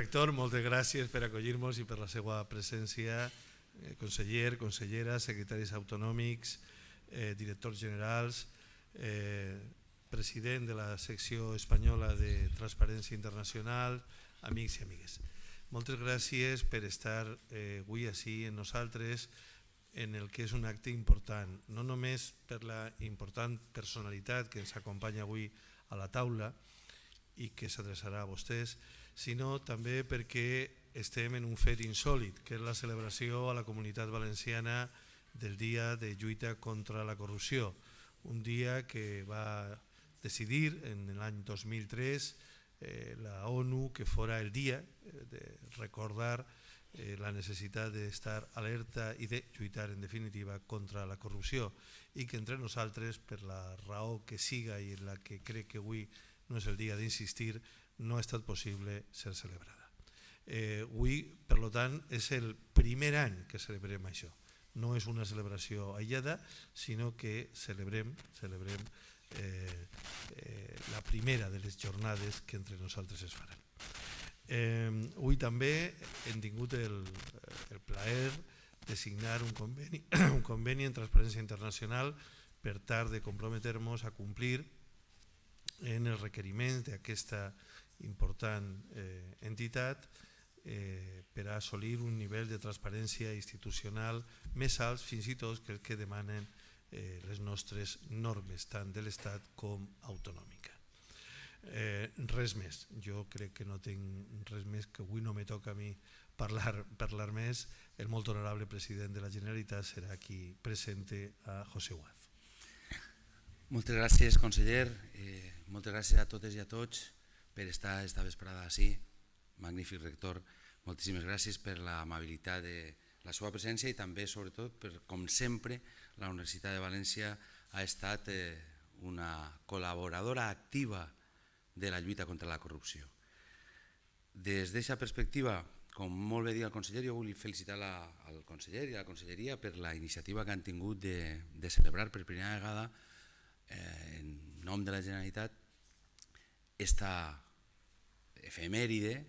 Rector, moltes gràcies per acollir-nos i per la seva presència, conseller, consellera, secretaris autonòmics, directors generals, president de la secció espanyola de Transparència Internacional, amics i amigues. Moltes gràcies per estar avui així amb nosaltres en el que és un acte important, no només per la important personalitat que ens acompanya avui a la taula i que s'adreçarà a vostès, sinó també perquè estem en un fet insòlit, que és la celebració a la Comunitat Valenciana del Dia de Lluita contra la Corrupció, un dia que va decidir en l'any 2003 la ONU que fora el dia de recordar la necessitat d'estar alerta i de lluitar en definitiva contra la corrupció i que entre nosaltres, per la raó que siga i en la que crec que avui no és el dia d'insistir, no ha estat possible ser celebrada. Avui, per tant, és el primer any que celebrem això. No és una celebració aïllada, sinó que celebrem la primera de les jornades que entre nosaltres es faran. Avui també hem tingut el plaer de signar un conveni en Transparència Internacional per tal de comprometre-nos a complir en els requeriments d'aquesta important entitat per a assolir un nivell de transparència institucional més alt fins i tot que el que demanen les nostres normes, tant de l'Estat com autonòmica. Res més, jo crec que no tinc res més, que avui no me toca a mi parlar més. El molt honorable president de la Generalitat serà qui presente a José Huaz. Moltes gràcies, conseller, moltes gràcies a totes i a tots per estar esta vesprada així. Magnífic rector, moltíssimes gràcies per l'amabilitat de la seva presència i també, sobretot, per, com sempre, la Universitat de València ha estat una col·laboradora activa de la lluita contra la corrupció. Des d'aquesta perspectiva, com molt bé dit el conseller, jo vull felicitar al conseller i a la conselleria per la iniciativa que han tingut de celebrar per primera vegada en nom de la Generalitat esta efemèride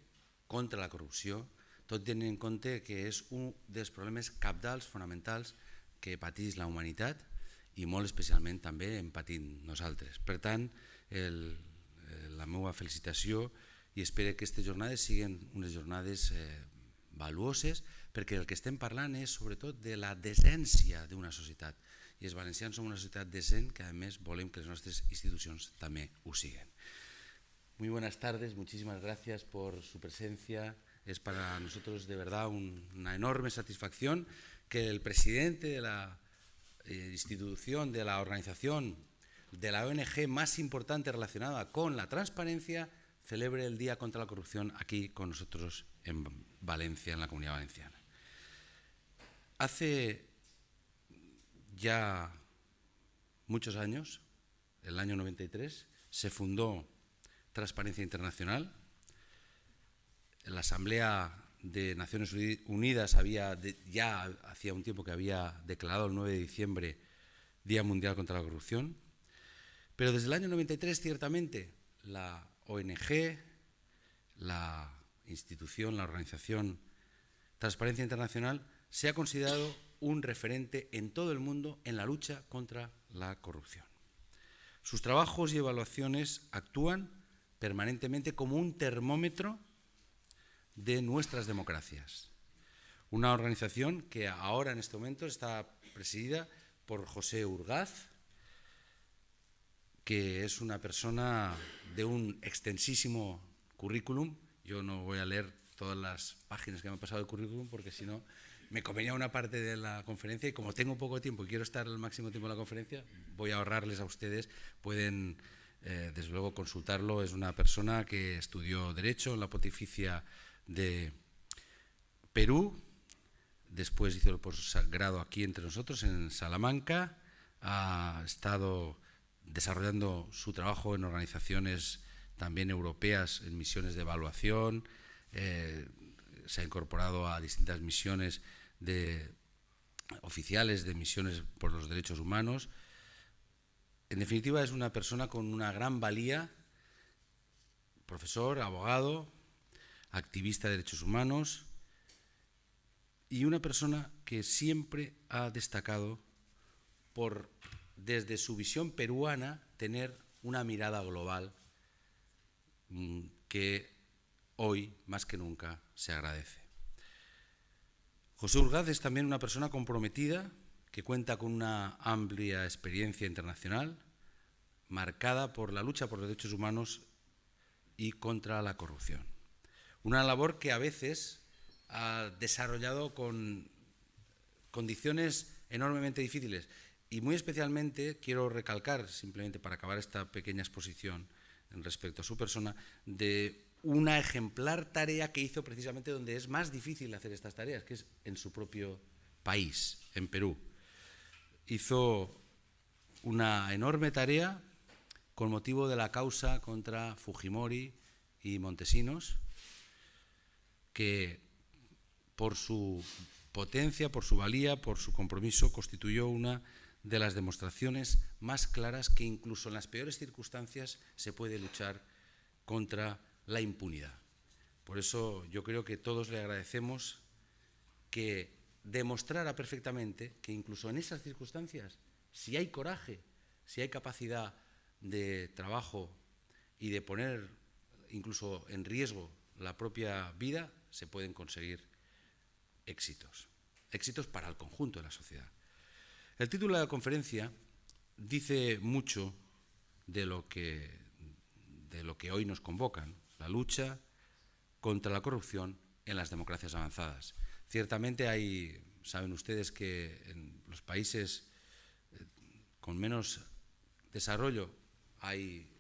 contra la corrupció, tot tenint en compte que és un dels problemes cabdals, fonamentals, que pateix la humanitat i molt especialment també hem patit nosaltres. Per tant, la meva felicitació i espero que aquestes jornades siguin unes jornades valuoses, perquè el que estem parlant és sobretot de la decència d'una societat i els valencians som una societat decent que a més volem que les nostres institucions també ho siguin. Muy buenas tardes, muchísimas gracias por su presencia. Es para nosotros de verdad una enorme satisfacción que el presidente de la institución, de la organización, de la ONG más importante relacionada con la transparencia, celebre el Día contra la Corrupción aquí con nosotros en Valencia, en la Comunidad Valenciana. Hace ya muchos años, el año 93, se fundó Transparencia Internacional. La Asamblea de Naciones Unidas ya hacía un tiempo que había declarado el 9 de diciembre Día Mundial contra la Corrupción, pero desde el año 93 ciertamente la ONG, la institución, la organización Transparencia Internacional se ha considerado un referente en todo el mundo en la lucha contra la corrupción. Sus trabajos y evaluaciones actúan permanentemente como un termómetro de nuestras democracias. Una organización que ahora en este momento está presidida por José Urgaz, que es una persona de un extensísimo currículum. Yo no voy a leer todas las páginas que me han pasado el currículum porque si no me comería una parte de la conferencia y como tengo poco tiempo y quiero estar el máximo tiempo en la conferencia, voy a ahorrarles a ustedes. Pueden desde luego consultarlo. Es una persona que estudió Derecho en la Pontificia de Perú, después hizo el posgrado aquí entre nosotros en Salamanca, ha estado desarrollando su trabajo en organizaciones también europeas, en misiones de evaluación, se ha incorporado a distintas misiones oficiales de misiones por los derechos humanos. En definitiva, es una persona con una gran valía, profesor, abogado, activista de derechos humanos y una persona que siempre ha destacado por, desde su visión peruana, tener una mirada global que hoy, más que nunca, se agradece. José Urgaz es también una persona comprometida que cuenta con una amplia experiencia internacional marcada por la lucha por los derechos humanos y contra la corrupción. Una labor que a veces ha desarrollado con condiciones enormemente difíciles y muy especialmente quiero recalcar, simplemente para acabar esta pequeña exposición respecto a su persona, de una ejemplar tarea que hizo precisamente donde es más difícil hacer estas tareas, que es en su propio país, en Perú. Hizo una enorme tarea con motivo de la causa contra Fujimori y Montesinos, que por su potencia, por su valía, por su compromiso, constituyó una de las demostraciones más claras que incluso en las peores circunstancias se puede luchar contra la impunidad. Por eso yo creo que todos le agradecemos que demostrara perfectamente que incluso en esas circunstancias, si hay coraje, si hay capacidad de trabajo y de poner incluso en riesgo la propia vida, se pueden conseguir éxitos. Éxitos para el conjunto de la sociedad. El título de la conferencia dice mucho de lo que hoy nos convocan, la lucha contra la corrupción en las democracias avanzadas. Ciertamente saben ustedes que en los países con menos desarrollo hay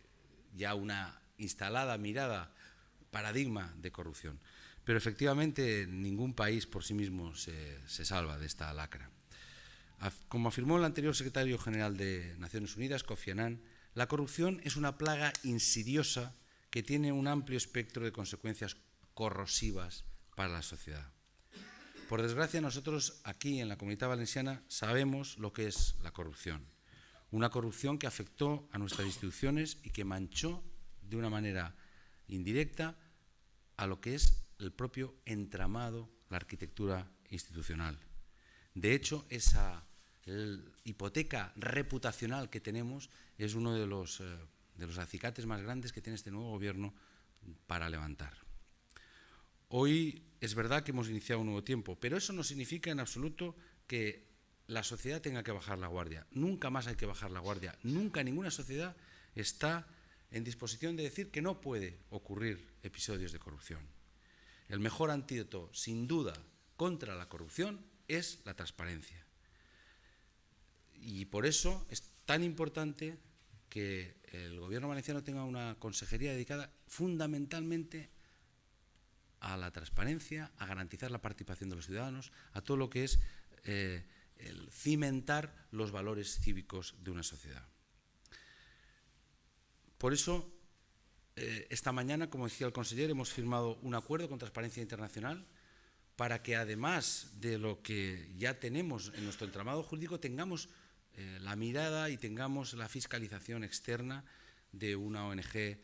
ya una instalada mirada, paradigma de corrupción. Pero efectivamente ningún país por sí mismo se salva de esta lacra. Como afirmó el anterior secretario general de Naciones Unidas, Kofi Annan, la corrupción es una plaga insidiosa que tiene un amplio espectro de consecuencias corrosivas para la sociedad. Por desgracia, nosotros aquí en la Comunitat Valenciana sabemos lo que es la corrupción. Una corrupción que afectó a nuestras instituciones y que manchó de una manera indirecta a lo que es el propio entramado, la arquitectura institucional. De hecho, esa hipoteca reputacional que tenemos es uno de los acicates más grandes que tiene este nuevo gobierno para levantar. Hoy es verdad que hemos iniciado un nuevo tiempo, pero eso no significa en absoluto que la sociedad tenga que bajar la guardia. Nunca más hay que bajar la guardia. Nunca ninguna sociedad está en disposición de decir que no puede ocurrir episodios de corrupción. El mejor antídoto, sin duda, contra la corrupción es la transparencia. Y por eso es tan importante que el Gobierno valenciano tenga una consejería dedicada fundamentalmente a la transparencia, a garantizar la participación de los ciudadanos, a todo lo que es el cimentar los valores cívicos de una sociedad. Por eso, esta mañana, como decía el conseller, hemos firmado un acuerdo con Transparencia Internacional para que, además de lo que ya tenemos en nuestro entramado jurídico, tengamos la mirada y tengamos la fiscalización externa de una ONG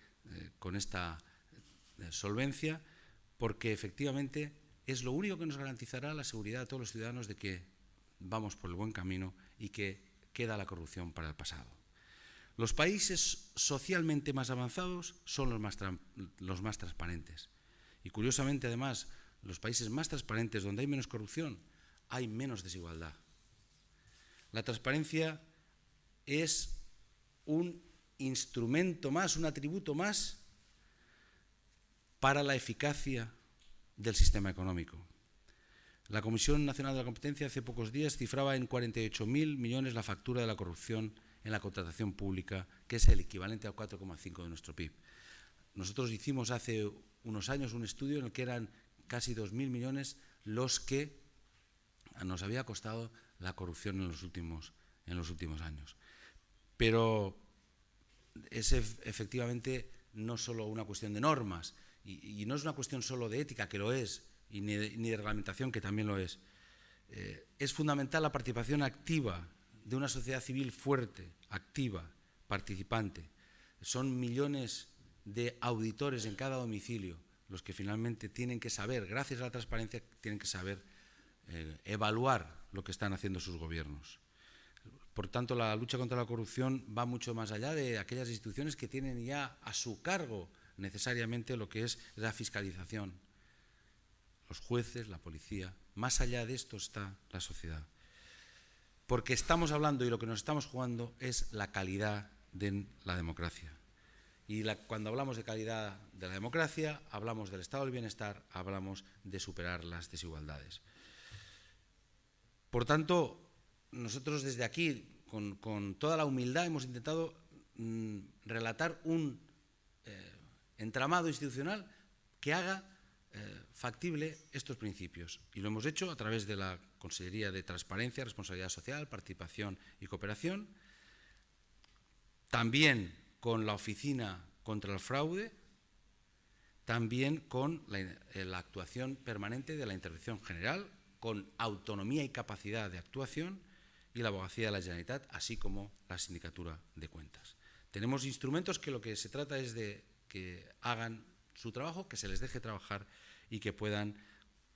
con esta solvencia, porque efectivamente es lo único que nos garantizará la seguridad a todos los ciudadanos de que vamos por el buen camino y que queda la corrupción para el pasado. Los países socialmente más avanzados son los más transparentes. Y curiosamente, además, los países más transparentes, donde hay menos corrupción, hay menos desigualdad. La transparencia es un instrumento más, un atributo más para la eficacia del sistema económico. La Comisión Nacional de la Competencia hace pocos días cifraba en 48.000 millones la factura de la corrupción en la contratación pública, que es el equivalente al 4,5% de nuestro PIB. Nosotros hicimos hace unos años un estudio en el que eran casi 2.000 millones los que nos había costado la corrupción en los últimos años. Pero es efectivamente no solo una cuestión de normas y no es una cuestión solo de ética, que lo es, y ni de reglamentación, que también lo es. Es fundamental la participación activa de una sociedad civil fuerte, activa, participante. Son millones de auditores en cada domicilio los que finalmente tienen que saber, gracias a la transparencia, tienen que saber evaluar lo que están haciendo sus gobiernos. Por tanto, la lucha contra la corrupción va mucho más allá de aquellas instituciones que tienen ya a su cargo necesariamente lo que es la fiscalización. Los jueces, la policía, más allá de esto está la sociedad. Porque estamos hablando y lo que nos estamos jugando es la calidad de la democracia. Y cuando hablamos de calidad de la democracia, hablamos del estado del bienestar, hablamos de superar las desigualdades. Por tanto, nosotros desde aquí, con toda la humildad, hemos intentado relatar un entramado institucional que haga factible estos principios. Y lo hemos hecho a través de la Consellería de Transparencia, Responsabilidad Social, Participación y Cooperación, también con la Oficina contra el Fraude, también con la actuación permanente de la Intervención General, con autonomía y capacidad de actuación, y la Abogacía de la Generalitat, así como la Sindicatura de Cuentas. Tenemos instrumentos que lo que se trata es de que hagan su trabajo, que se les deje trabajar y que puedan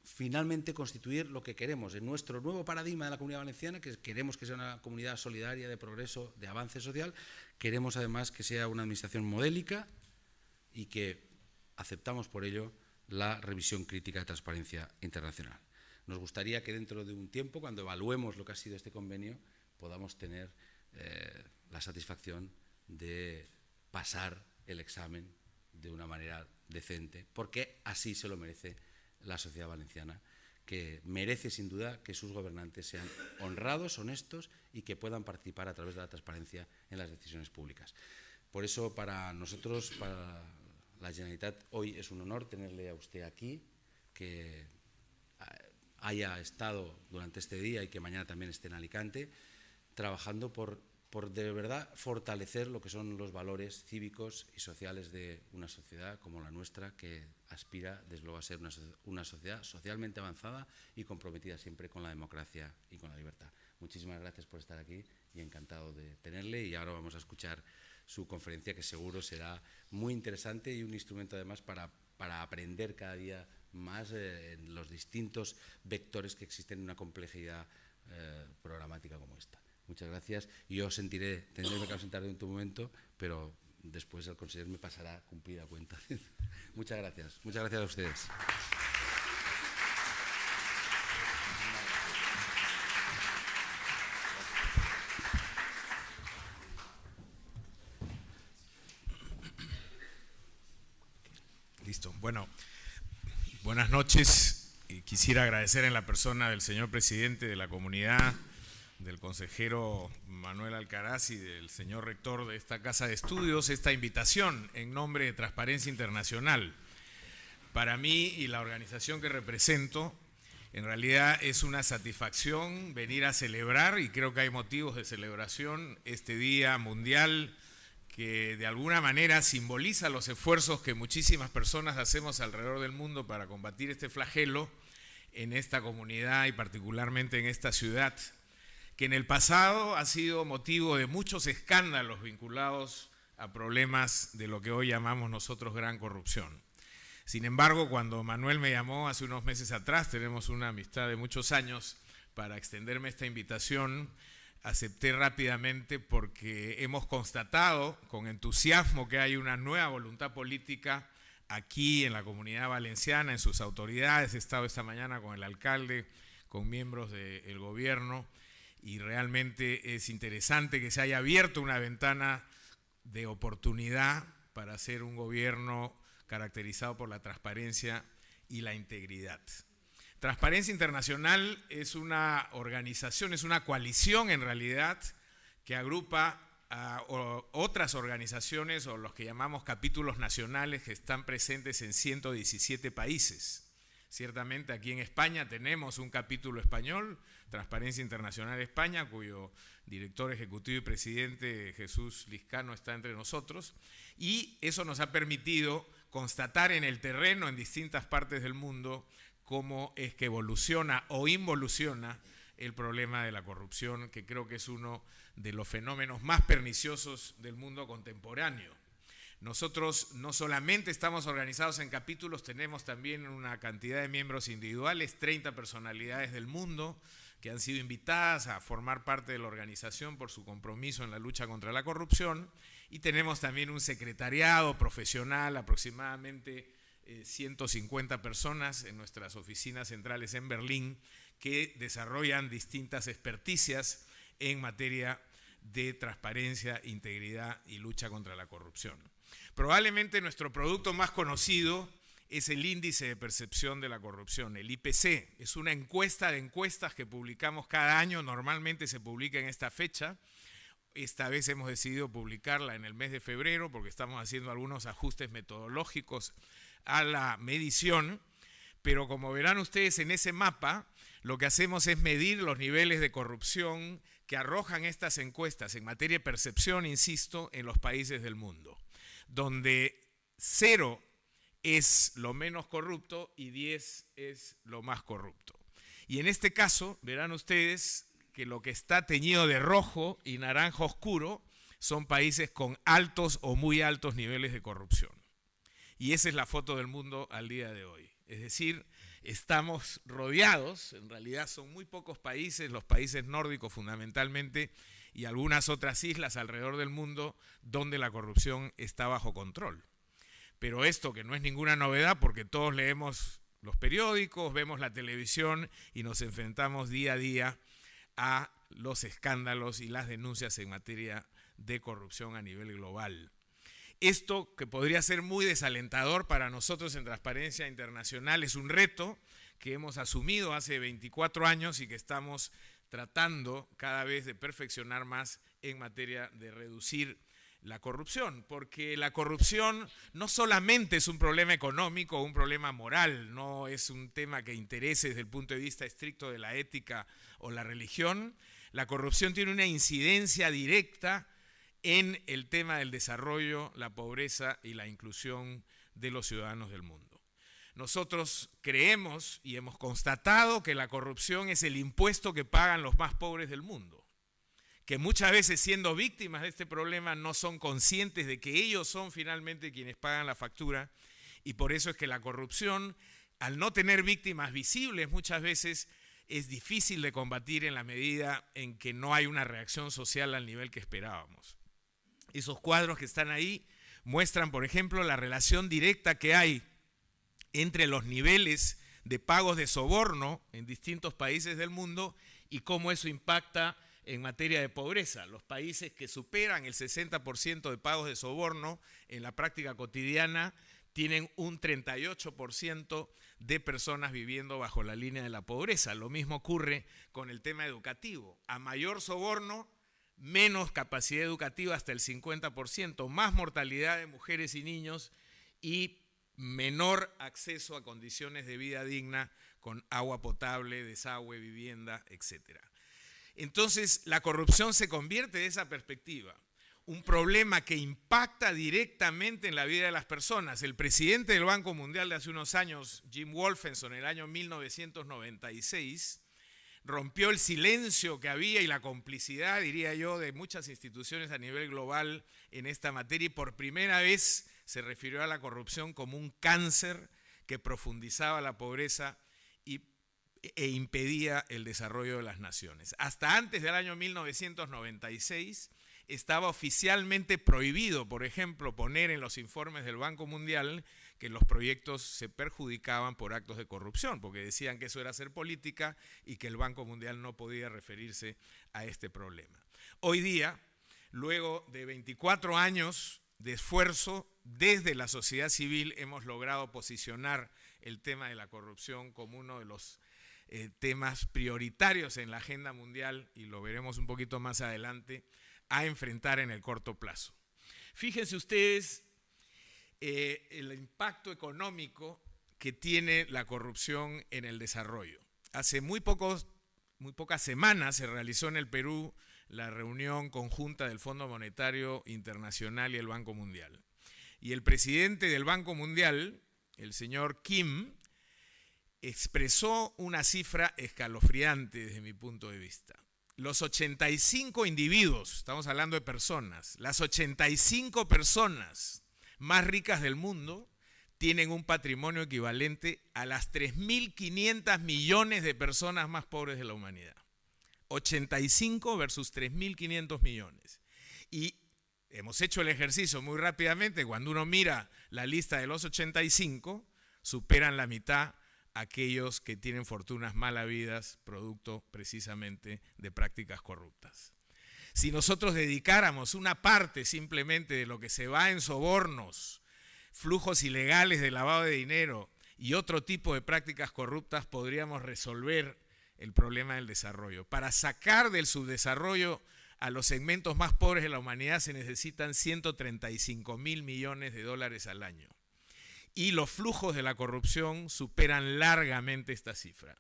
finalmente constituir lo que queremos en nuestro nuevo paradigma de la Comunidad Valenciana, que queremos que sea una comunidad solidaria, de progreso, de avance social. Queremos además que sea una administración modélica y que aceptamos por ello la revisión crítica de Transparencia Internacional. Nos gustaría que dentro de un tiempo, cuando evaluemos lo que ha sido este convenio, podamos tener la satisfacción de pasar el examen de una manera decente, porque así se lo merece la sociedad valenciana, que merece sin duda que sus gobernantes sean honrados, honestos y que puedan participar a través de la transparencia en las decisiones públicas. Por eso, para nosotros, para la Generalitat, hoy es un honor tenerle a usted aquí, que haya estado durante este día y que mañana también esté en Alicante, trabajando por de verdad fortalecer lo que son los valores cívicos y sociales de una sociedad como la nuestra, que aspira desde luego a ser una sociedad socialmente avanzada y comprometida siempre con la democracia y con la libertad. Muchísimas gracias por estar aquí y encantado de tenerle, y ahora vamos a escuchar su conferencia, que seguro será muy interesante y un instrumento además para aprender cada día más en los distintos vectores que existen en una complejidad programática como esta. Muchas gracias. Y yo tendré que ausentar en tu momento, pero después el consejero me pasará cumplida cuenta. Muchas gracias. Muchas gracias a ustedes. Listo. Bueno, buenas noches. Quisiera agradecer en la persona del señor presidente de la comunidad, del consejero Manuel Alcaraz y del señor rector de esta casa de estudios, esta invitación en nombre de Transparencia Internacional. Para mí y la organización que represento, en realidad es una satisfacción venir a celebrar, y creo que hay motivos de celebración, este Día Mundial que de alguna manera simboliza los esfuerzos que muchísimas personas hacemos alrededor del mundo para combatir este flagelo en esta comunidad y particularmente en esta ciudad, que en el pasado ha sido motivo de muchos escándalos vinculados a problemas de lo que hoy llamamos nosotros gran corrupción. Sin embargo, cuando Manuel me llamó hace unos meses atrás, tenemos una amistad de muchos años, para extenderme esta invitación, acepté rápidamente porque hemos constatado con entusiasmo que hay una nueva voluntad política aquí en la Comunidad Valenciana, en sus autoridades. He estado esta mañana con el alcalde, con miembros del gobierno, y realmente es interesante que se haya abierto una ventana de oportunidad para hacer un gobierno caracterizado por la transparencia y la integridad. Transparencia Internacional es una organización, es una coalición en realidad, que agrupa a otras organizaciones, o los que llamamos capítulos nacionales, que están presentes en 117 países. Ciertamente aquí en España tenemos un capítulo español, Transparencia Internacional España, cuyo director ejecutivo y presidente, Jesús Lizcano, está entre nosotros, y eso nos ha permitido constatar en el terreno, en distintas partes del mundo, cómo es que evoluciona o involuciona el problema de la corrupción, que creo que es uno de los fenómenos más perniciosos del mundo contemporáneo. Nosotros no solamente estamos organizados en capítulos, tenemos también una cantidad de miembros individuales, 30 personalidades del mundo que han sido invitadas a formar parte de la organización por su compromiso en la lucha contra la corrupción, y tenemos también un secretariado profesional, aproximadamente 150 personas en nuestras oficinas centrales en Berlín, que desarrollan distintas experticias en materia de transparencia, integridad y lucha contra la corrupción. Probablemente nuestro producto más conocido es el índice de percepción de la corrupción, el IPC. Es una encuesta de encuestas que publicamos cada año, normalmente se publica en esta fecha. Esta vez hemos decidido publicarla en el mes de febrero porque estamos haciendo algunos ajustes metodológicos a la medición, pero como verán ustedes en ese mapa, lo que hacemos es medir los niveles de corrupción que arrojan estas encuestas en materia de percepción, insisto, en los países del mundo, donde 0 es lo menos corrupto y 10 es lo más corrupto. Y en este caso, verán ustedes que lo que está teñido de rojo y naranja oscuro son países con altos o muy altos niveles de corrupción. Y esa es la foto del mundo al día de hoy. Es decir, estamos rodeados, en realidad son muy pocos países, los países nórdicos fundamentalmente, y algunas otras islas alrededor del mundo donde la corrupción está bajo control. Pero esto que no es ninguna novedad porque todos leemos los periódicos, vemos la televisión y nos enfrentamos día a día a los escándalos y las denuncias en materia de corrupción a nivel global. Esto, que podría ser muy desalentador para nosotros en Transparencia Internacional, es un reto que hemos asumido hace 24 años y que estamos tratando cada vez de perfeccionar más en materia de reducir la corrupción, porque la corrupción no solamente es un problema económico o un problema moral, no es un tema que interese desde el punto de vista estricto de la ética o la religión. La corrupción tiene una incidencia directa en el tema del desarrollo, la pobreza y la inclusión de los ciudadanos del mundo. Nosotros creemos y hemos constatado que la corrupción es el impuesto que pagan los más pobres del mundo, que muchas veces, siendo víctimas de este problema, no son conscientes de que ellos son finalmente quienes pagan la factura, y por eso es que la corrupción, al no tener víctimas visibles, muchas veces es difícil de combatir en la medida en que no hay una reacción social al nivel que esperábamos. Esos cuadros que están ahí muestran, por ejemplo, la relación directa que hay entre los niveles de pagos de soborno en distintos países del mundo y cómo eso impacta en materia de pobreza. Los países que superan el 60% de pagos de soborno en la práctica cotidiana tienen un 38% de personas viviendo bajo la línea de la pobreza. Lo mismo ocurre con el tema educativo. A mayor soborno, menos capacidad educativa, hasta el 50%, más mortalidad de mujeres y niños y menor acceso a condiciones de vida digna con agua potable, desagüe, vivienda, etc. Entonces, la corrupción se convierte de esa perspectiva un problema que impacta directamente en la vida de las personas. El presidente del Banco Mundial de hace unos años, Jim Wolfenson, en el año 1996, rompió el silencio que había y la complicidad, diría yo, de muchas instituciones a nivel global en esta materia, y por primera vez se refirió a la corrupción como un cáncer que profundizaba la pobreza e impedía el desarrollo de las naciones. Hasta antes del año 1996 estaba oficialmente prohibido, por ejemplo, poner en los informes del Banco Mundial que los proyectos se perjudicaban por actos de corrupción, porque decían que eso era hacer política y que el Banco Mundial no podía referirse a este problema. Hoy día, luego de 24 años de esfuerzo, desde la sociedad civil hemos logrado posicionar el tema de la corrupción como uno de los temas prioritarios en la agenda mundial, y lo veremos un poquito más adelante, a enfrentar en el corto plazo. Fíjense ustedes el impacto económico que tiene la corrupción en el desarrollo. Hace muy pocas semanas se realizó en el Perú la reunión conjunta del Fondo Monetario Internacional y el Banco Mundial. Y el presidente del Banco Mundial, el señor Kim, expresó una cifra escalofriante desde mi punto de vista. Los 85 individuos, estamos hablando de personas, las 85 personas más ricas del mundo tienen un patrimonio equivalente a las 3.500 millones de personas más pobres de la humanidad. 85 versus 3.500 millones. Y hemos hecho el ejercicio muy rápidamente. Cuando uno mira la lista de los 85, superan la mitad aquellos que tienen fortunas mal habidas, producto precisamente de prácticas corruptas. Si nosotros dedicáramos una parte simplemente de lo que se va en sobornos, flujos ilegales de lavado de dinero y otro tipo de prácticas corruptas, podríamos resolver el problema del desarrollo. Para sacar del subdesarrollo a los segmentos más pobres de la humanidad se necesitan 135.000 millones de dólares al año. Y los flujos de la corrupción superan largamente esta cifra.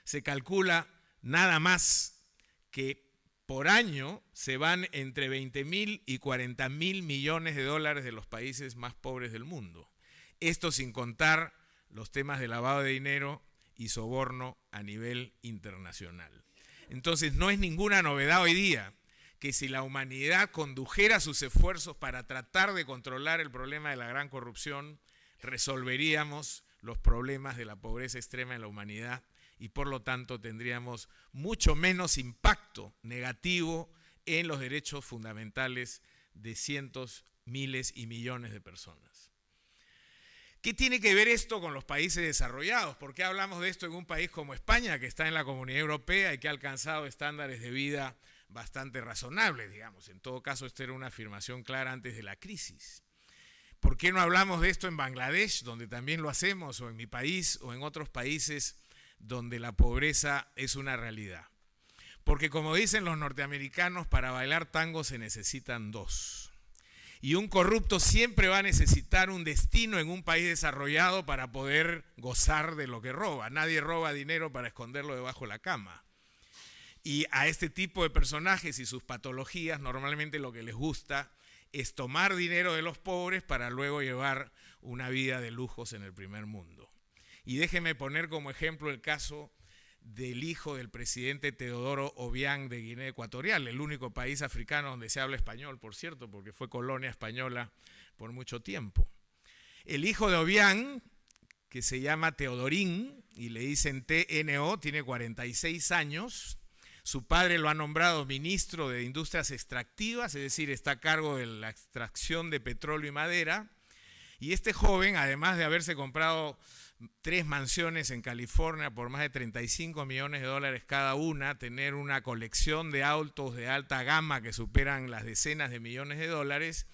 Se calcula nada más que por año se van entre 20.000 y 40.000 millones de dólares de los países más pobres del mundo. Esto sin contar los temas de lavado de dinero y soborno a nivel internacional. Entonces no es ninguna novedad hoy día que si la humanidad condujera sus esfuerzos para tratar de controlar el problema de la gran corrupción, resolveríamos los problemas de la pobreza extrema en la humanidad y por lo tanto tendríamos mucho menos impacto negativo en los derechos fundamentales de cientos, miles y millones de personas. ¿Qué tiene que ver esto con los países desarrollados? ¿Por qué hablamos de esto en un país como España, que está en la Comunidad Europea y que ha alcanzado estándares de vida bastante razonables, digamos? En todo caso, esta era una afirmación clara antes de la crisis. ¿Por qué no hablamos de esto en Bangladesh, donde también lo hacemos, o en mi país, o en otros países donde la pobreza es una realidad? Porque como dicen los norteamericanos, para bailar tango se necesitan dos. Y un corrupto siempre va a necesitar un destino en un país desarrollado para poder gozar de lo que roba. Nadie roba dinero para esconderlo debajo de la cama. Y a este tipo de personajes y sus patologías normalmente lo que les gusta es tomar dinero de los pobres para luego llevar una vida de lujos en el primer mundo. Y déjeme poner como ejemplo el caso del hijo del presidente Teodoro Obiang de Guinea Ecuatorial, el único país africano donde se habla español, por cierto, porque fue colonia española por mucho tiempo. El hijo de Obiang, que se llama Teodorín y le dicen TNO, tiene 46 años. Su padre lo ha nombrado ministro de Industrias Extractivas, es decir, está a cargo de la extracción de petróleo y madera. Y este joven, además de haberse comprado 3 mansiones en California por más de 35 millones de dólares cada una, tener una colección de autos de alta gama que superan las decenas de millones de dólares,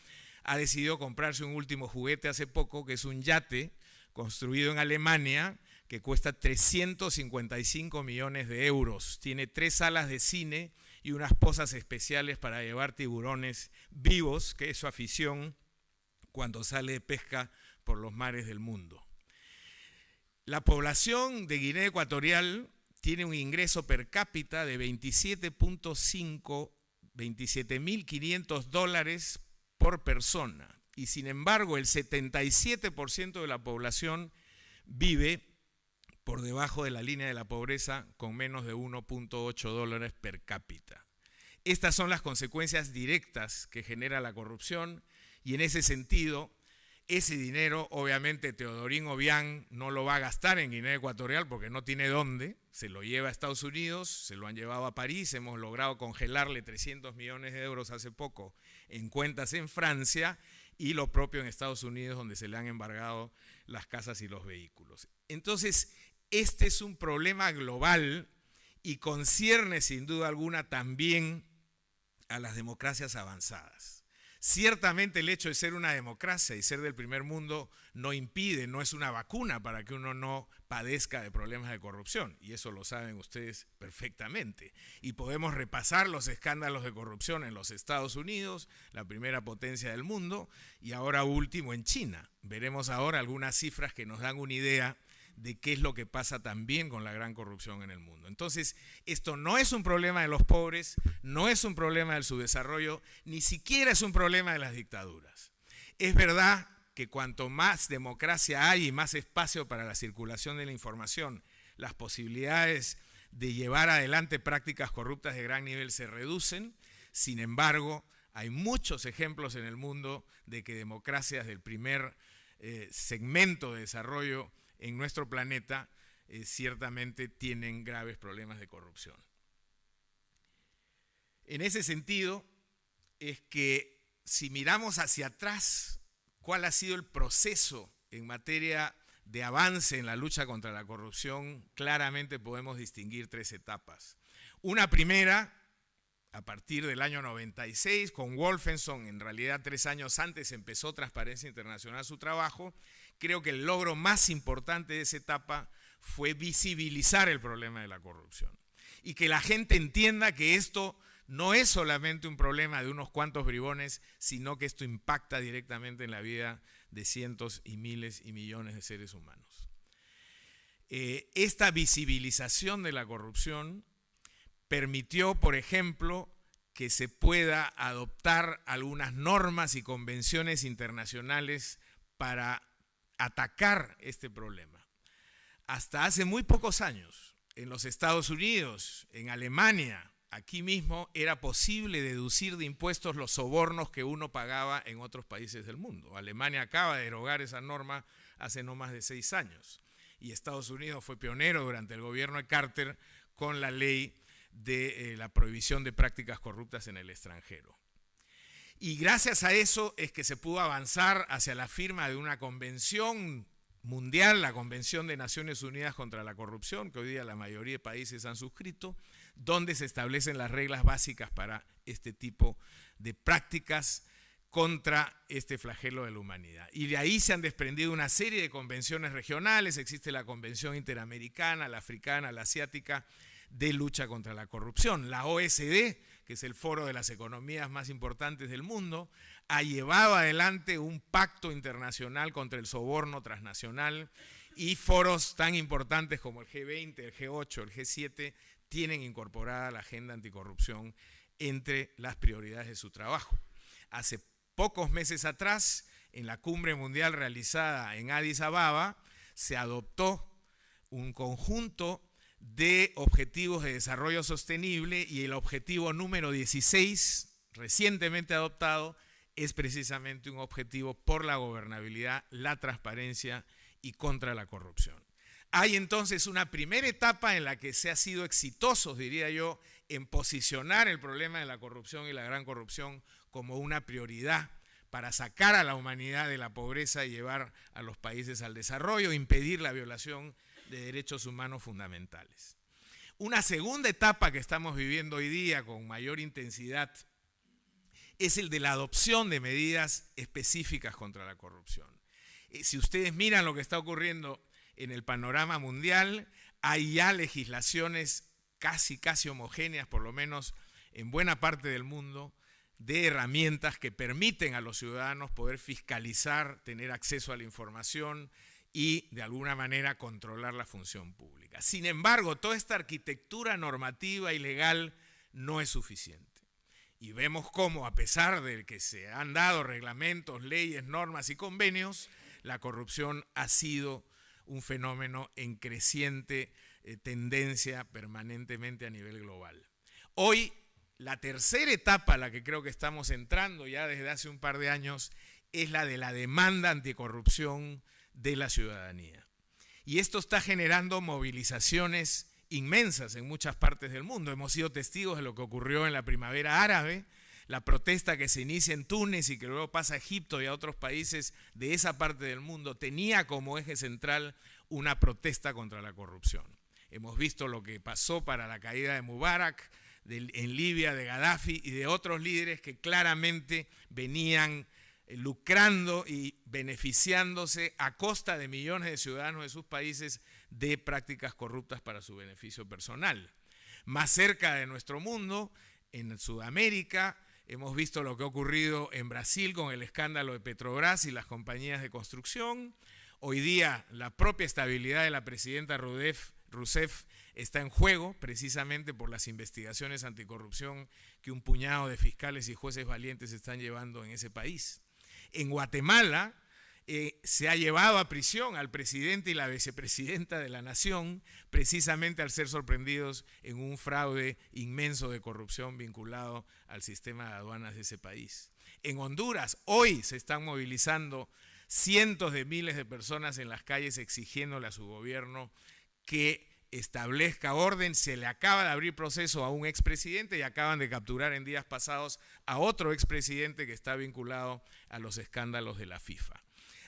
ha decidido comprarse un último juguete hace poco, que es un yate construido en Alemania, que cuesta 355 millones de euros. Tiene 3 salas de cine y unas pozas especiales para llevar tiburones vivos, que es su afición cuando sale de pesca por los mares del mundo. La población de Guinea Ecuatorial tiene un ingreso per cápita de 27.500 dólares por persona y sin embargo el 77% de la población vive por debajo de la línea de la pobreza con menos de 1.8 dólares per cápita. Estas son las consecuencias directas que genera la corrupción y en ese sentido ese dinero, obviamente, Teodorín Obiang no lo va a gastar en Guinea Ecuatorial porque no tiene dónde, se lo lleva a Estados Unidos, se lo han llevado a París, hemos logrado congelarle 300 millones de euros hace poco en cuentas en Francia y lo propio en Estados Unidos, donde se le han embargado las casas y los vehículos. Entonces, este es un problema global y concierne sin duda alguna también a las democracias avanzadas. Ciertamente el hecho de ser una democracia y ser del primer mundo no impide, no es una vacuna para que uno no padezca de problemas de corrupción, y eso lo saben ustedes perfectamente. Y podemos repasar los escándalos de corrupción en los Estados Unidos, la primera potencia del mundo, y ahora último en China. Veremos ahora algunas cifras que nos dan una idea de qué es lo que pasa también con la gran corrupción en el mundo. Entonces, esto no es un problema de los pobres, no es un problema del subdesarrollo, ni siquiera es un problema de las dictaduras. Es verdad que cuanto más democracia hay y más espacio para la circulación de la información, las posibilidades de llevar adelante prácticas corruptas de gran nivel se reducen. Sin embargo, Hay muchos ejemplos en el mundo de que democracias del primer segmento de desarrollo en nuestro planeta ciertamente tienen graves problemas de corrupción. En ese sentido, es que si miramos hacia atrás, ¿cuál ha sido el proceso en materia de avance en la lucha contra la corrupción? Claramente podemos distinguir 3 etapas. Una primera, a partir del año 96, con Wolfensohn, en realidad 3 años antes empezó Transparencia Internacional su trabajo. Creo que el logro más importante de esa etapa fue visibilizar el problema de la corrupción y que la gente entienda que esto no es solamente un problema de unos cuantos bribones, sino que esto impacta directamente en la vida de cientos y miles y millones de seres humanos. Esta visibilización de la corrupción permitió, por ejemplo, que se pueda adoptar algunas normas y convenciones internacionales para atacar este problema. Hasta hace muy pocos años, en los Estados Unidos, en Alemania, aquí mismo era posible deducir de impuestos los sobornos que uno pagaba en otros países del mundo. Alemania acaba de derogar esa norma hace no más de 6 años. Y Estados Unidos fue pionero durante el gobierno de Carter con la ley de la prohibición de prácticas corruptas en el extranjero. Y gracias a eso es que se pudo avanzar hacia la firma de una convención mundial, la Convención de Naciones Unidas contra la Corrupción, que hoy día la mayoría de países han suscrito, donde se establecen las reglas básicas para este tipo de prácticas contra este flagelo de la humanidad. Y de ahí se han desprendido una serie de convenciones regionales. Existe la Convención Interamericana, la Africana, la Asiática, de lucha contra la corrupción. La OSD, que es el foro de las economías más importantes del mundo, ha llevado adelante un pacto internacional contra el soborno transnacional, y foros tan importantes como el G20, el G8, el G7 tienen incorporada la agenda anticorrupción entre las prioridades de su trabajo. Hace pocos meses atrás, en la cumbre mundial realizada en Addis Ababa, se adoptó un conjunto de objetivos de desarrollo sostenible, y el objetivo número 16, recientemente adoptado, es precisamente un objetivo por la gobernabilidad, la transparencia y contra la corrupción. Hay entonces una primera etapa en la que se ha sido exitosos, diría yo, en posicionar el problema de la corrupción y la gran corrupción como una prioridad para sacar a la humanidad de la pobreza y llevar a los países al desarrollo, impedir la violación de derechos humanos fundamentales. Una segunda etapa que estamos viviendo hoy día con mayor intensidad es el de la adopción de medidas específicas contra la corrupción. Si ustedes miran lo que está ocurriendo en el panorama mundial, hay ya legislaciones casi homogéneas, por lo menos en buena parte del mundo, de herramientas que permiten a los ciudadanos poder fiscalizar, tener acceso a la información y de alguna manera controlar la función pública. Sin embargo, toda esta arquitectura normativa y legal no es suficiente. Y vemos cómo, a pesar de que se han dado reglamentos, leyes, normas y convenios, la corrupción ha sido un fenómeno en creciente tendencia permanentemente a nivel global. Hoy, la tercera etapa a la que creo que estamos entrando ya desde hace un par de años es la de la demanda anticorrupción de la ciudadanía. Y esto está generando movilizaciones inmensas en muchas partes del mundo. Hemos sido testigos de lo que ocurrió en la primavera árabe, la protesta que se inicia en Túnez y que luego pasa a Egipto y a otros países de esa parte del mundo, tenía como eje central una protesta contra la corrupción. Hemos visto lo que pasó para la caída de Mubarak, en Libia, de Gaddafi y de otros líderes que claramente venían lucrando y beneficiándose a costa de millones de ciudadanos de sus países de prácticas corruptas para su beneficio personal. Más cerca de nuestro mundo, en Sudamérica, hemos visto lo que ha ocurrido en Brasil con el escándalo de Petrobras y las compañías de construcción. Hoy día la propia estabilidad de la presidenta Rousseff está en juego precisamente por las investigaciones anticorrupción que un puñado de fiscales y jueces valientes están llevando en ese país. En Guatemala, se ha llevado a prisión al presidente y la vicepresidenta de la nación, precisamente al ser sorprendidos en un fraude inmenso de corrupción vinculado al sistema de aduanas de ese país. En Honduras hoy se están movilizando cientos de miles de personas en las calles exigiéndole a su gobierno que establezca orden. Se le acaba de abrir proceso a un expresidente y acaban de capturar en días pasados a otro expresidente que está vinculado a los escándalos de la FIFA.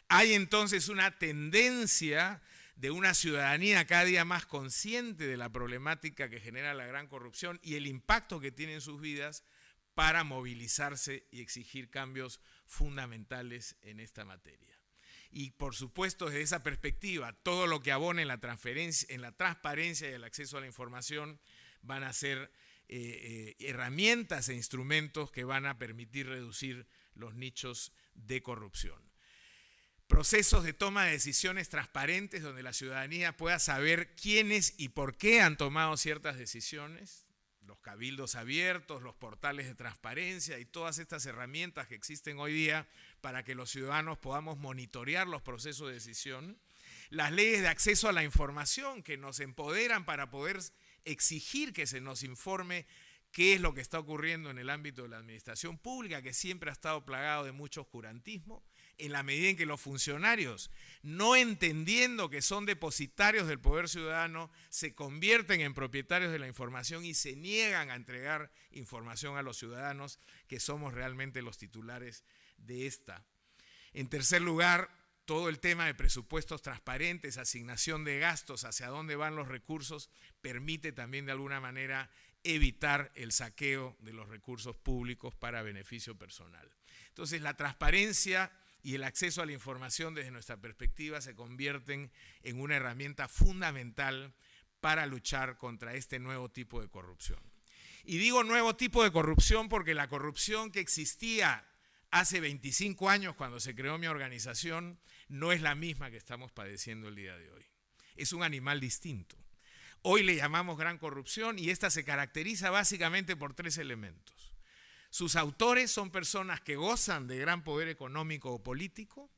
Hay entonces una tendencia de una ciudadanía cada día más consciente de la problemática que genera la gran corrupción y el impacto que tiene en sus vidas para movilizarse y exigir cambios fundamentales en esta materia. Y por supuesto, desde esa perspectiva, todo lo que abone en la transparencia y el acceso a la información van a ser herramientas e instrumentos que van a permitir reducir los nichos de corrupción. Procesos de toma de decisiones transparentes donde la ciudadanía pueda saber quiénes y por qué han tomado ciertas decisiones, los cabildos abiertos, los portales de transparencia y todas estas herramientas que existen hoy día para que los ciudadanos podamos monitorear los procesos de decisión, las leyes de acceso a la información que nos empoderan para poder exigir que se nos informe qué es lo que está ocurriendo en el ámbito de la administración pública, que siempre ha estado plagado de mucho oscurantismo, en la medida en que los funcionarios, no entendiendo que son depositarios del poder ciudadano, se convierten en propietarios de la información y se niegan a entregar información a los ciudadanos, que somos realmente los titulares de esta. En tercer lugar, todo el tema de presupuestos transparentes, asignación de gastos, hacia dónde van los recursos, permite también de alguna manera evitar el saqueo de los recursos públicos para beneficio personal. Entonces, la transparencia y el acceso a la información desde nuestra perspectiva se convierten en una herramienta fundamental para luchar contra este nuevo tipo de corrupción. Y digo nuevo tipo de corrupción porque la corrupción que existía hace 25 años cuando se creó mi organización no es la misma que estamos padeciendo el día de hoy. Es un animal distinto. Hoy le llamamos gran corrupción y esta se caracteriza básicamente por tres elementos. Sus autores son personas que gozan de gran poder económico o político,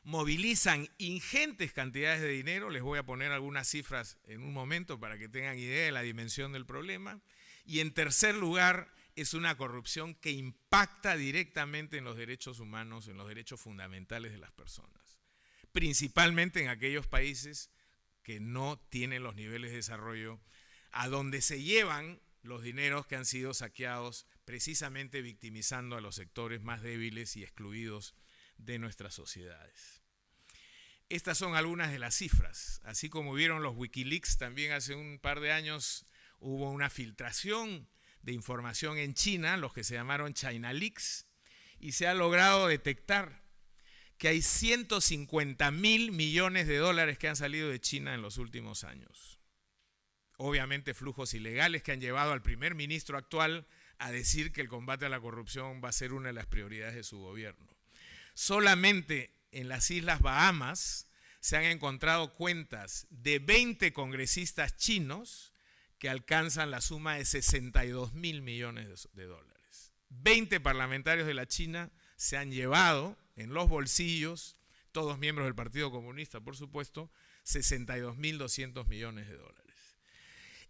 movilizan ingentes cantidades de dinero, les voy a poner algunas cifras en un momento para que tengan idea de la dimensión del problema, y en tercer lugar es una corrupción que impacta directamente en los derechos humanos, en los derechos fundamentales de las personas, principalmente en aquellos países que no tienen los niveles de desarrollo a donde se llevan los dineros que han sido saqueados, precisamente victimizando a los sectores más débiles y excluidos de nuestras sociedades. Estas son algunas de las cifras. Así como vieron los Wikileaks, también hace un par de años hubo una filtración de información en China, los que se llamaron China Leaks, y se ha logrado detectar que hay 150.000 millones de dólares que han salido de China en los últimos años. Obviamente flujos ilegales que han llevado al primer ministro actual a decir que el combate a la corrupción va a ser una de las prioridades de su gobierno. Solamente en las Islas Bahamas se han encontrado cuentas de 20 congresistas chinos que alcanzan la suma de 62.000 millones de dólares. 20 parlamentarios de la China se han llevado en los bolsillos, todos miembros del Partido Comunista, por supuesto, 62.200 millones de dólares.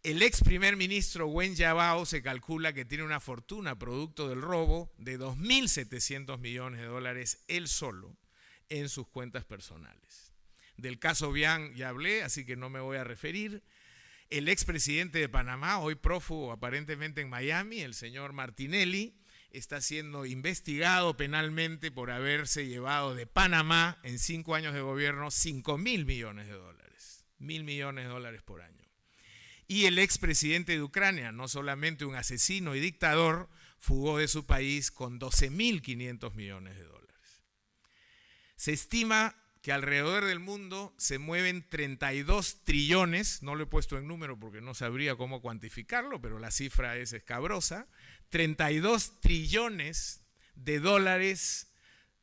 El ex primer ministro Wen Jiabao se calcula que tiene una fortuna producto del robo de 2.700 millones de dólares él solo en sus cuentas personales. Del caso Bian ya hablé, así que no me voy a referir. El expresidente de Panamá, hoy prófugo aparentemente en Miami, el señor Martinelli, está siendo investigado penalmente por haberse llevado de Panamá en 5 años de gobierno 5.000 millones de dólares, 1.000 millones de dólares por año. Y el expresidente de Ucrania, no solamente un asesino y dictador, fugó de su país con 12.500 millones de dólares. Se estima que alrededor del mundo se mueven 32 trillones, no lo he puesto en número porque no sabría cómo cuantificarlo, pero la cifra es escabrosa, 32 trillones de dólares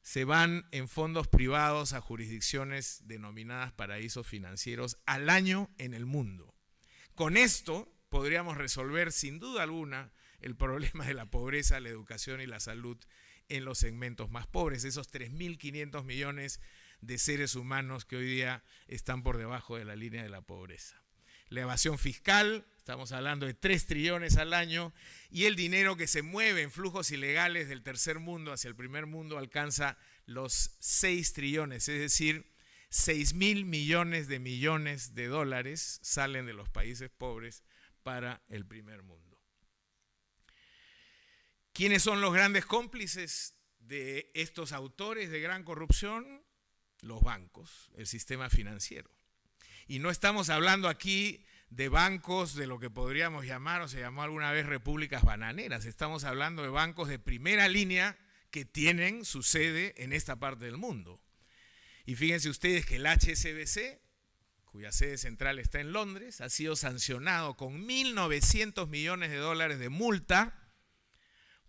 se van en fondos privados a jurisdicciones denominadas paraísos financieros al año en el mundo. Con esto podríamos resolver sin duda alguna el problema de la pobreza, la educación y la salud en los segmentos más pobres, esos 3.500 millones de seres humanos que hoy día están por debajo de la línea de la pobreza. La evasión fiscal, estamos hablando de 3 trillones al año, y el dinero que se mueve en flujos ilegales del tercer mundo hacia el primer mundo alcanza los 6 trillones, es decir, 6.000 millones de dólares salen de los países pobres para el primer mundo. ¿Quiénes son los grandes cómplices de estos autores de gran corrupción? Los bancos, el sistema financiero. Y no estamos hablando aquí de bancos de lo que podríamos llamar, o se llamó alguna vez repúblicas bananeras. Estamos hablando de bancos de primera línea que tienen su sede en esta parte del mundo. Y fíjense ustedes que el HSBC, cuya sede central está en Londres, ha sido sancionado con 1.900 millones de dólares de multa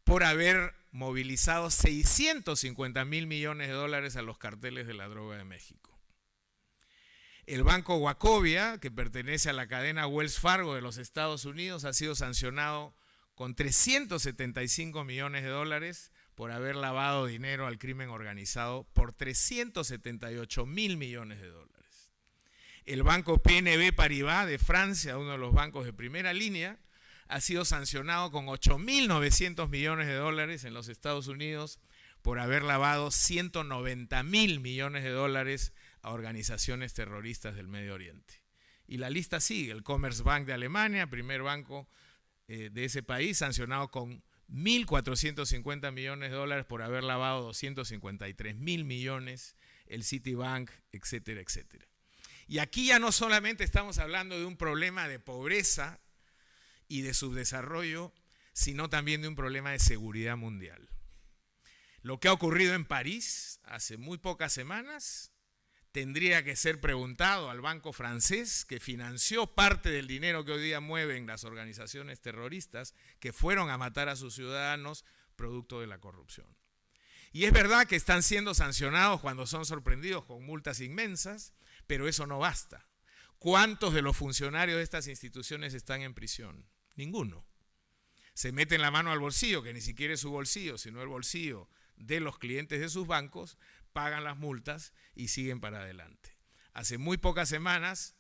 por haber movilizado 650.000 millones de dólares a los carteles de la droga de México. El banco Wachovia, que pertenece a la cadena Wells Fargo de los Estados Unidos, ha sido sancionado con 375 millones de dólares por haber lavado dinero al crimen organizado por 378.000 millones de dólares. El banco BNP Paribas de Francia, uno de los bancos de primera línea, ha sido sancionado con 8.900 millones de dólares en los Estados Unidos por haber lavado 190.000 millones de dólares a organizaciones terroristas del Medio Oriente. Y la lista sigue. El Commerzbank de Alemania, primer banco de ese país, sancionado con 1.450 millones de dólares por haber lavado 253.000 millones, el Citibank, etcétera, etcétera. Y aquí ya no solamente estamos hablando de un problema de pobreza y de subdesarrollo, sino también de un problema de seguridad mundial. Lo que ha ocurrido en París hace muy pocas semanas tendría que ser preguntado al banco francés que financió parte del dinero que hoy día mueven las organizaciones terroristas que fueron a matar a sus ciudadanos producto de la corrupción. Y es verdad que están siendo sancionados cuando son sorprendidos con multas inmensas, pero eso no basta. ¿Cuántos de los funcionarios de estas instituciones están en prisión? Ninguno. Se meten la mano al bolsillo, que ni siquiera es su bolsillo, sino el bolsillo de los clientes de sus bancos, pagan las multas y siguen para adelante. Hace muy pocas semanas,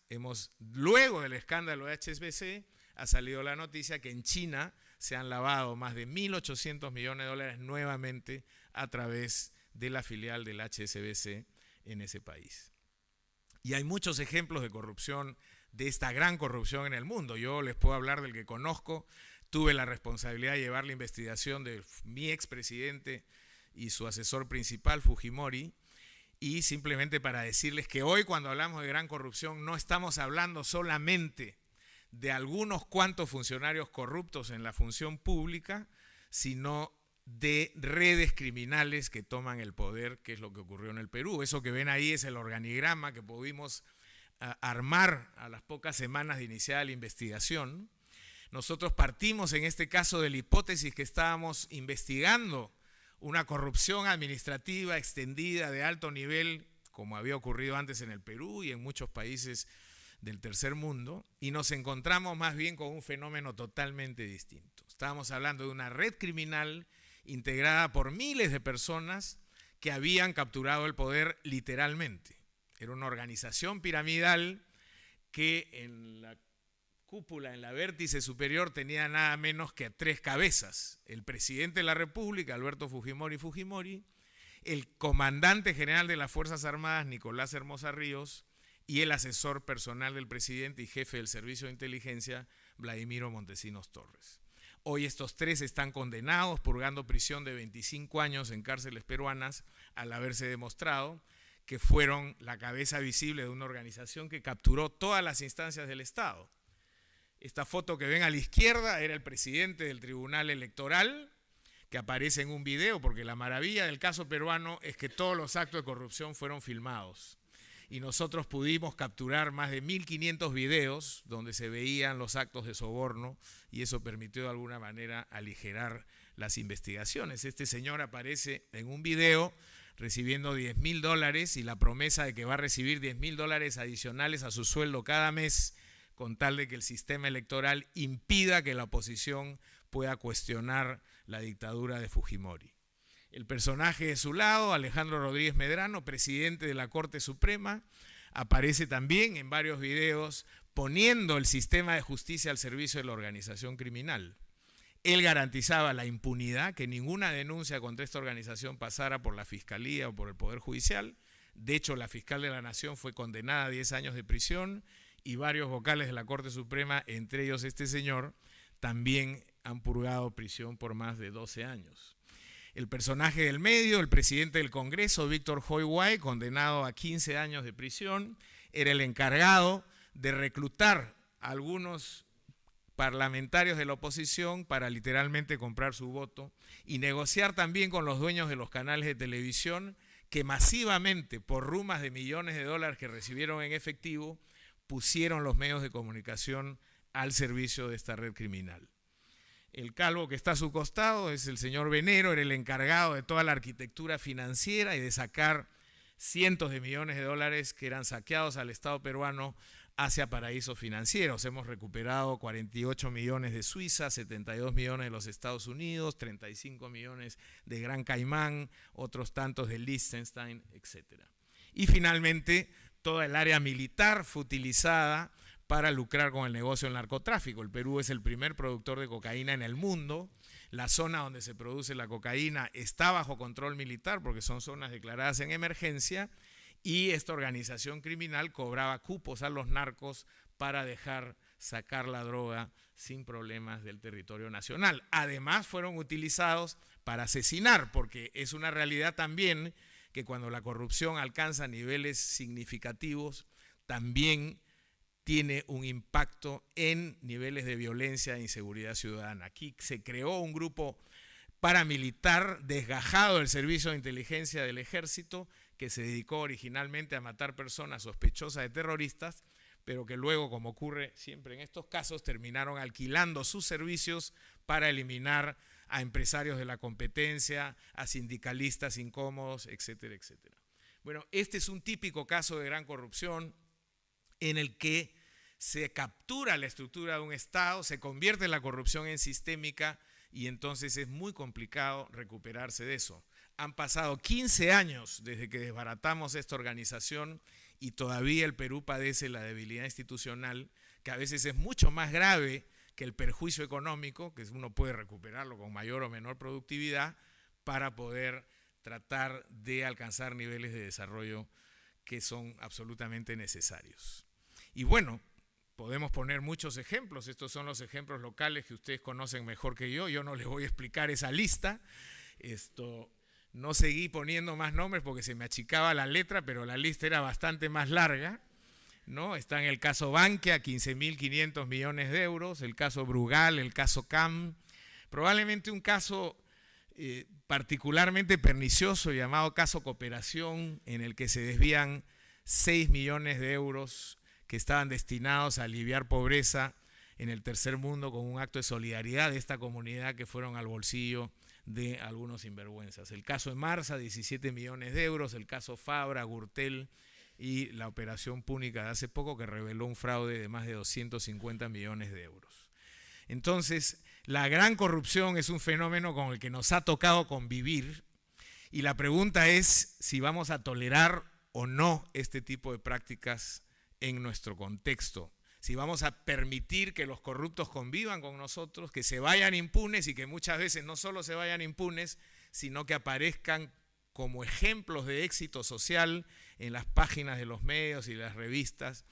luego del escándalo de HSBC, ha salido la noticia que en China se han lavado más de 1.800 millones de dólares nuevamente a través de la filial del HSBC en ese país. Y hay muchos ejemplos de corrupción, de esta gran corrupción en el mundo. Yo les puedo hablar del que conozco. Tuve la responsabilidad de llevar la investigación de mi expresidente y su asesor principal, Fujimori, y simplemente para decirles que hoy cuando hablamos de gran corrupción no estamos hablando solamente de algunos cuantos funcionarios corruptos en la función pública, sino de redes criminales que toman el poder, que es lo que ocurrió en el Perú. Eso que ven ahí es el organigrama que pudimos armar a las pocas semanas de iniciar la investigación. Nosotros partimos en este caso de la hipótesis que estábamos investigando una corrupción administrativa extendida de alto nivel, como había ocurrido antes en el Perú y en muchos países del tercer mundo, y nos encontramos más bien con un fenómeno totalmente distinto. Estábamos hablando de una red criminal integrada por miles de personas que habían capturado el poder literalmente. Era una organización piramidal que en la cúpula, en la vértice superior, tenía nada menos que 3 cabezas: el presidente de la República, Alberto Fujimori, el comandante general de las Fuerzas Armadas, Nicolás Hermosa Ríos, y el asesor personal del presidente y jefe del Servicio de Inteligencia, Vladimiro Montesinos Torres. Hoy estos 3 están condenados, purgando prisión de 25 años en cárceles peruanas, al haberse demostrado que fueron la cabeza visible de una organización que capturó todas las instancias del Estado. Esta foto que ven a la izquierda era el presidente del Tribunal Electoral, que aparece en un video, porque la maravilla del caso peruano es que todos los actos de corrupción fueron filmados. Y nosotros pudimos capturar más de 1.500 videos donde se veían los actos de soborno, y eso permitió de alguna manera aligerar las investigaciones. Este señor aparece en un video recibiendo $10.000 y la promesa de que va a recibir $10.000 adicionales a su sueldo cada mes, con tal de que el sistema electoral impida que la oposición pueda cuestionar la dictadura de Fujimori. El personaje de su lado, Alejandro Rodríguez Medrano, presidente de la Corte Suprema, aparece también en varios videos poniendo el sistema de justicia al servicio de la organización criminal. Él garantizaba la impunidad, que ninguna denuncia contra esta organización pasara por la Fiscalía o por el Poder Judicial. De hecho, la fiscal de la Nación fue condenada a 10 años de prisión y varios vocales de la Corte Suprema, entre ellos este señor, también han purgado prisión por más de 12 años. El personaje del medio, el presidente del Congreso, Víctor Hoy Guay, condenado a 15 años de prisión, era el encargado de reclutar a algunos parlamentarios de la oposición para literalmente comprar su voto y negociar también con los dueños de los canales de televisión que masivamente, por rumas de millones de dólares que recibieron en efectivo, pusieron los medios de comunicación al servicio de esta red criminal. El calvo que está a su costado es el señor Venero, era el encargado de toda la arquitectura financiera y de sacar cientos de millones de dólares que eran saqueados al Estado peruano hacia paraísos financieros. Hemos recuperado 48 millones de Suiza, 72 millones de los Estados Unidos, 35 millones de Gran Caimán, otros tantos de Liechtenstein, etc. Y finalmente, toda el área militar fue utilizada para lucrar con el negocio del narcotráfico. El Perú es el primer productor de cocaína en el mundo. La zona donde se produce la cocaína está bajo control militar porque son zonas declaradas en emergencia y esta organización criminal cobraba cupos a los narcos para dejar sacar la droga sin problemas del territorio nacional. Además fueron utilizados para asesinar, porque es una realidad también que cuando la corrupción alcanza niveles significativos, también tiene un impacto en niveles de violencia e inseguridad ciudadana. Aquí se creó un grupo paramilitar desgajado del servicio de inteligencia del ejército que se dedicó originalmente a matar personas sospechosas de terroristas, pero que luego, como ocurre siempre en estos casos, terminaron alquilando sus servicios para eliminar a empresarios de la competencia, a sindicalistas incómodos, etcétera, etcétera. Bueno, este es un típico caso de gran corrupción en el que se captura la estructura de un Estado, se convierte la corrupción en sistémica y entonces es muy complicado recuperarse de eso. Han pasado 15 años desde que desbaratamos esta organización y todavía el Perú padece la debilidad institucional, que a veces es mucho más grave que el perjuicio económico, que uno puede recuperarlo con mayor o menor productividad, para poder tratar de alcanzar niveles de desarrollo que son absolutamente necesarios. Y bueno, podemos poner muchos ejemplos, estos son los ejemplos locales que ustedes conocen mejor que yo no les voy a explicar esa lista, no seguí poniendo más nombres porque se me achicaba la letra, pero la lista era bastante más larga, ¿no? Está en el caso Bankia, 15.500 millones de euros, el caso Brugal, el caso CAM, probablemente un caso particularmente pernicioso llamado caso Cooperación, en el que se desvían 6 millones de euros que estaban destinados a aliviar pobreza en el tercer mundo con un acto de solidaridad de esta comunidad que fueron al bolsillo de algunos sinvergüenzas. El caso Emarsa, 17 millones de euros, el caso Fabra, Gürtel y la operación Púnica de hace poco que reveló un fraude de más de 250 millones de euros. Entonces, la gran corrupción es un fenómeno con el que nos ha tocado convivir y la pregunta es si vamos a tolerar o no este tipo de prácticas en nuestro contexto. Si vamos a permitir que los corruptos convivan con nosotros, que se vayan impunes y que muchas veces no solo se vayan impunes, sino que aparezcan como ejemplos de éxito social en las páginas de los medios y las revistas,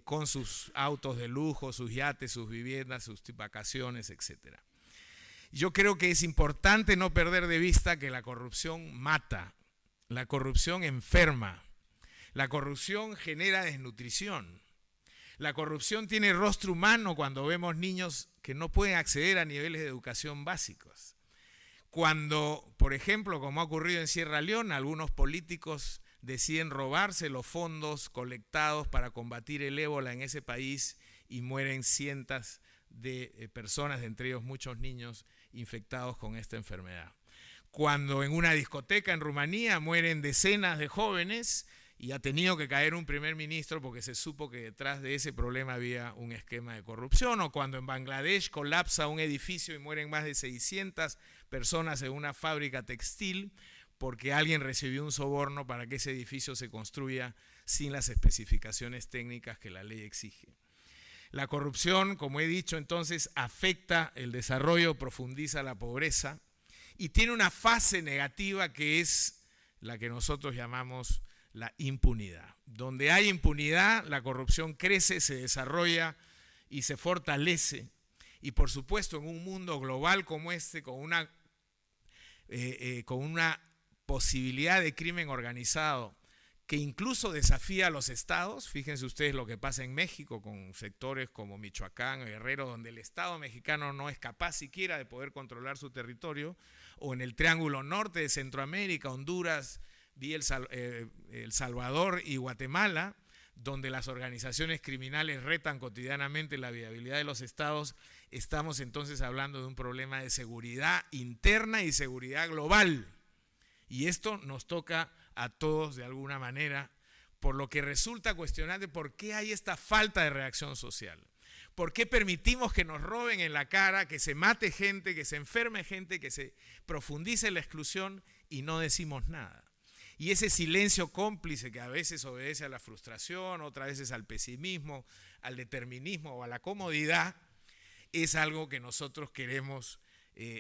con sus autos de lujo, sus yates, sus viviendas, sus vacaciones, etc. Yo creo que es importante no perder de vista que la corrupción mata, la corrupción enferma, la corrupción genera desnutrición. La corrupción tiene rostro humano cuando vemos niños que no pueden acceder a niveles de educación básicos. Cuando, por ejemplo, como ha ocurrido en Sierra Leona, algunos políticos deciden robarse los fondos colectados para combatir el ébola en ese país y mueren cientos de personas, entre ellos muchos niños infectados con esta enfermedad. Cuando en una discoteca en Rumanía mueren decenas de jóvenes y ha tenido que caer un primer ministro porque se supo que detrás de ese problema había un esquema de corrupción, o cuando en Bangladesh colapsa un edificio y mueren más de 600 personas en una fábrica textil porque alguien recibió un soborno para que ese edificio se construya sin las especificaciones técnicas que la ley exige. La corrupción, como he dicho, entonces afecta el desarrollo, profundiza la pobreza y tiene una fase negativa que es la que nosotros llamamos la impunidad. Donde hay impunidad, la corrupción crece, se desarrolla y se fortalece. Y por supuesto, en un mundo global como este, con una posibilidad de crimen organizado que incluso desafía a los estados. Fíjense ustedes lo que pasa en México con sectores como Michoacán o Guerrero, donde el Estado mexicano no es capaz siquiera de poder controlar su territorio, o en el Triángulo Norte de Centroamérica, Honduras, El Salvador y Guatemala, donde las organizaciones criminales retan cotidianamente la viabilidad de los estados. Estamos entonces hablando de un problema de seguridad interna y seguridad global. Y esto nos toca a todos de alguna manera, por lo que resulta cuestionante por qué hay esta falta de reacción social. ¿Por qué permitimos que nos roben en la cara, que se mate gente, que se enferme gente, que se profundice la exclusión y no decimos nada? Y ese silencio cómplice que a veces obedece a la frustración, otras veces al pesimismo, al determinismo o a la comodidad, es algo que nosotros queremos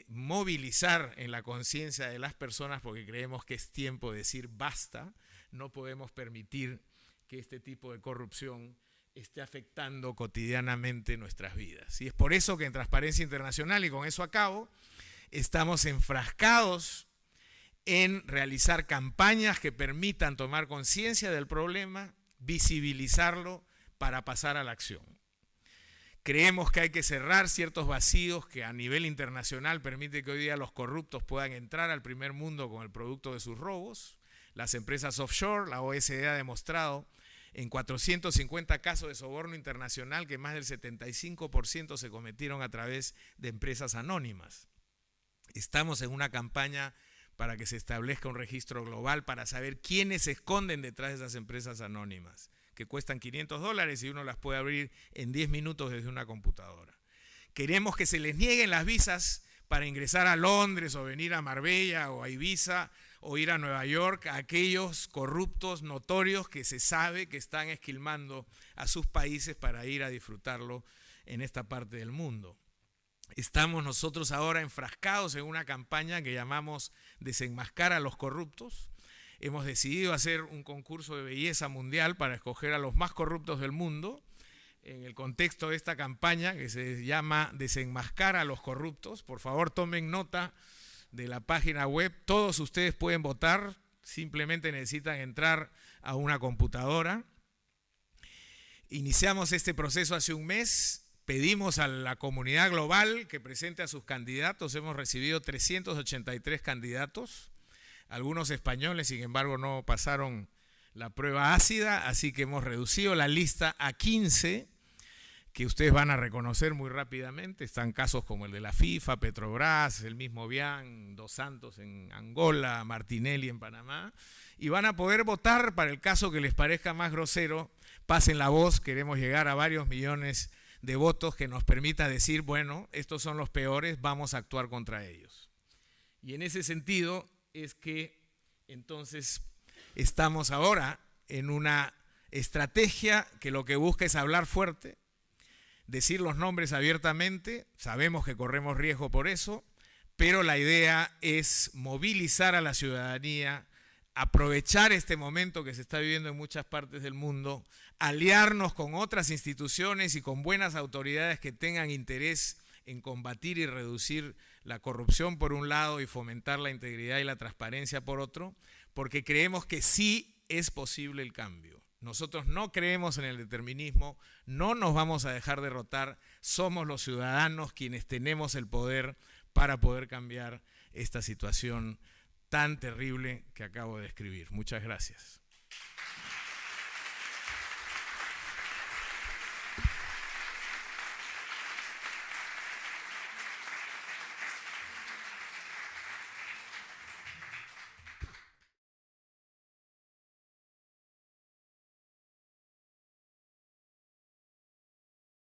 movilizar en la conciencia de las personas, porque creemos que es tiempo de decir basta. No podemos permitir que este tipo de corrupción esté afectando cotidianamente nuestras vidas. Y es por eso que en Transparencia Internacional, y con eso acabo, estamos enfrascados en realizar campañas que permitan tomar conciencia del problema, visibilizarlo para pasar a la acción. Creemos que hay que cerrar ciertos vacíos que a nivel internacional permite que hoy día los corruptos puedan entrar al primer mundo con el producto de sus robos. Las empresas offshore, la OSD ha demostrado en 450 casos de soborno internacional que más del 75% se cometieron a través de empresas anónimas. Estamos en una campaña para que se establezca un registro global para saber quiénes se esconden detrás de esas empresas anónimas, que cuestan $500 y uno las puede abrir en 10 minutos desde una computadora. Queremos que se les nieguen las visas para ingresar a Londres o venir a Marbella o a Ibiza o ir a Nueva York a aquellos corruptos notorios que se sabe que están esquilmando a sus países para ir a disfrutarlo en esta parte del mundo. Estamos nosotros ahora enfrascados en una campaña que llamamos Desenmascara a los corruptos. Hemos decidido hacer un concurso de belleza mundial para escoger a los más corruptos del mundo en el contexto de esta campaña que se llama Desenmascara a los corruptos. Por favor, tomen nota de la página web. Todos ustedes pueden votar, simplemente necesitan entrar a una computadora. Iniciamos este proceso hace un mes. Pedimos a la comunidad global que presente a sus candidatos. Hemos recibido 383 candidatos. Algunos españoles, sin embargo, no pasaron la prueba ácida, así que hemos reducido la lista a 15, que ustedes van a reconocer muy rápidamente. Están casos como el de la FIFA, Petrobras, el mismo Bian, Dos Santos en Angola, Martinelli en Panamá, y van a poder votar para el caso que les parezca más grosero. Pasen la voz, queremos llegar a varios millones de votos que nos permita decir, bueno, estos son los peores, vamos a actuar contra ellos. Y en ese sentido es que entonces estamos ahora en una estrategia que lo que busca es hablar fuerte, decir los nombres abiertamente. Sabemos que corremos riesgo por eso, pero la idea es movilizar a la ciudadanía, aprovechar este momento que se está viviendo en muchas partes del mundo, aliarnos con otras instituciones y con buenas autoridades que tengan interés en combatir y reducir la corrupción por un lado y fomentar la integridad y la transparencia por otro, porque creemos que sí es posible el cambio. Nosotros no creemos en el determinismo, no nos vamos a dejar derrotar, somos los ciudadanos quienes tenemos el poder para poder cambiar esta situación tan terrible que acabo de describir. Muchas gracias.